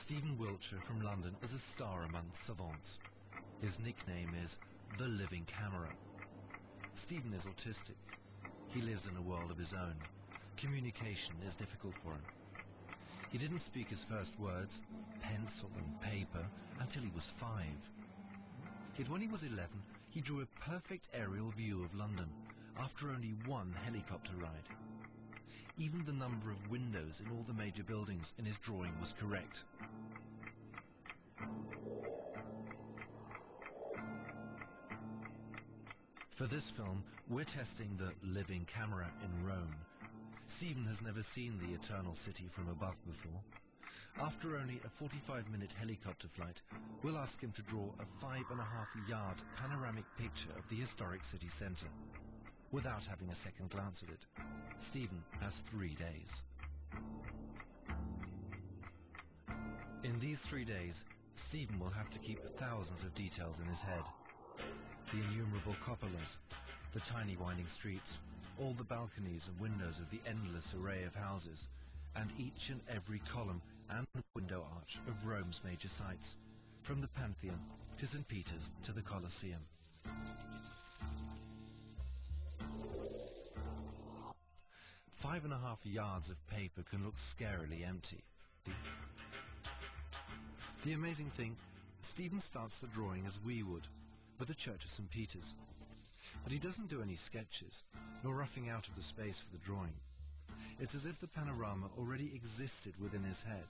Stephen Wiltshire from London is a star among savants. His nickname is the Living Camera. Stephen is autistic. He lives in a world of his own. Communication is difficult for him. He didn't speak his first words, pencil and paper, until he was 5. Yet when he was 11, he drew a perfect aerial view of London after only one helicopter ride. Even the number of windows in all the major buildings in his drawing was correct. For this film, we're testing the living camera in Rome. Stephen has never seen the Eternal City from above before. After only a 45-minute helicopter flight, we'll ask him to draw a 5.5-yard panoramic picture of the historic city centre, without having a second glance at it. Stephen has 3 days. In these 3 days, Stephen will have to keep thousands of details in his head. The innumerable cupolas, the tiny winding streets, all the balconies and windows of the endless array of houses, and each and every column and window arch of Rome's major sites, from the Pantheon to St. Peter's to the Colosseum. 5.5 yards of paper can look scarily empty. The amazing thing, Stephen starts the drawing as we would, with the Church of St. Peter's. But he doesn't do any sketches, nor roughing out of the space for the drawing. It's as if the panorama already existed within his head,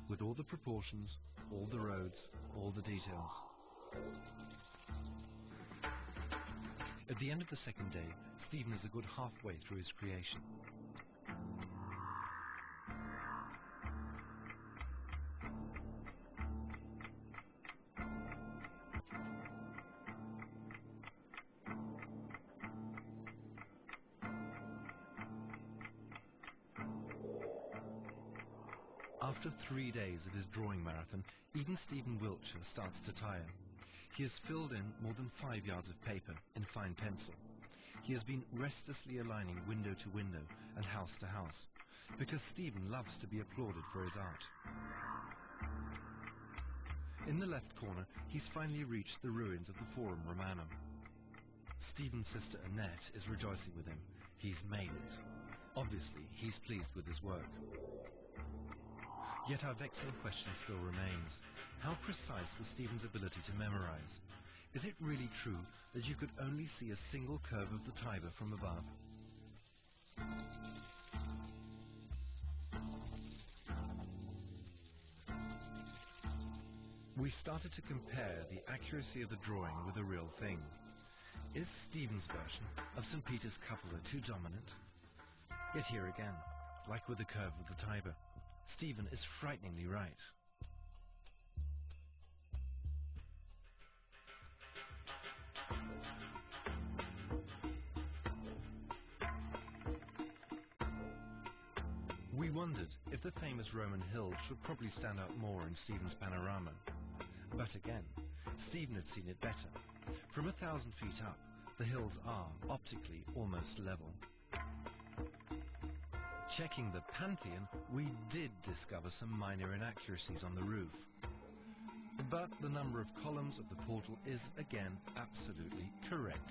with all the proportions, all the roads, all the details. At the end of the second day, Stephen is a good halfway through his creation. After 3 days of his drawing marathon, even Stephen Wiltshire starts to tire. He has filled in more than 5 yards of paper in fine pencil. He has been restlessly aligning window to window and house to house, because Stephen loves to be applauded for his art. In the left corner, he's finally reached the ruins of the Forum Romanum. Stephen's sister Annette is rejoicing with him. He's made it. Obviously, he's pleased with his work. Yet our vexing question still remains. How precise was Stephen's ability to memorize? Is it really true that you could only see a single curve of the Tiber from above? We started to compare the accuracy of the drawing with the real thing. Is Stephen's version of St. Peter's cupola too dominant? Yet here again, like with the curve of the Tiber, Stephen is frighteningly right. We wondered if the famous Roman hills should probably stand out more in Stephen's panorama. But again, Stephen had seen it better. From 1,000 feet up, the hills are, optically, almost level. Checking the Pantheon, we did discover some minor inaccuracies on the roof. But the number of columns of the portal is, again, absolutely correct.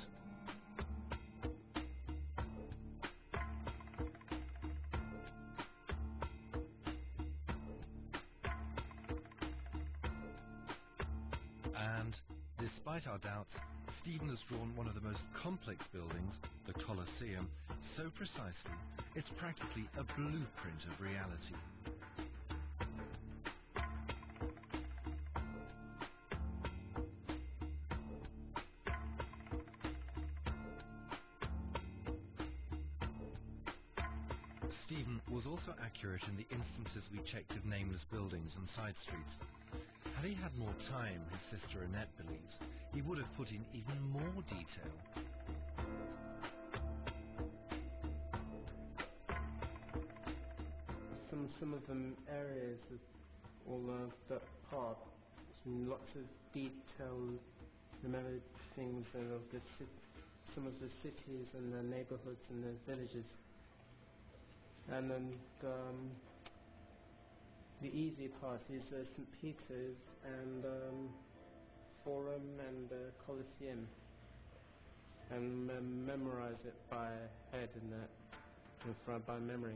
And, despite our doubts, Stephen has drawn one of the most complex buildings, the Colosseum, so precisely, it's practically a blueprint of reality. Stephen was also accurate in the instances we checked of nameless buildings and side streets. Had he had more time, his sister Annette believes, he would have put in even more detail. Some of them areas of all that part, lots of detail, remembered things of some of the cities and the neighborhoods and the villages, and then the easy part is St. Peter's and Forum and Colosseum, and memorize it by head and that, by memory.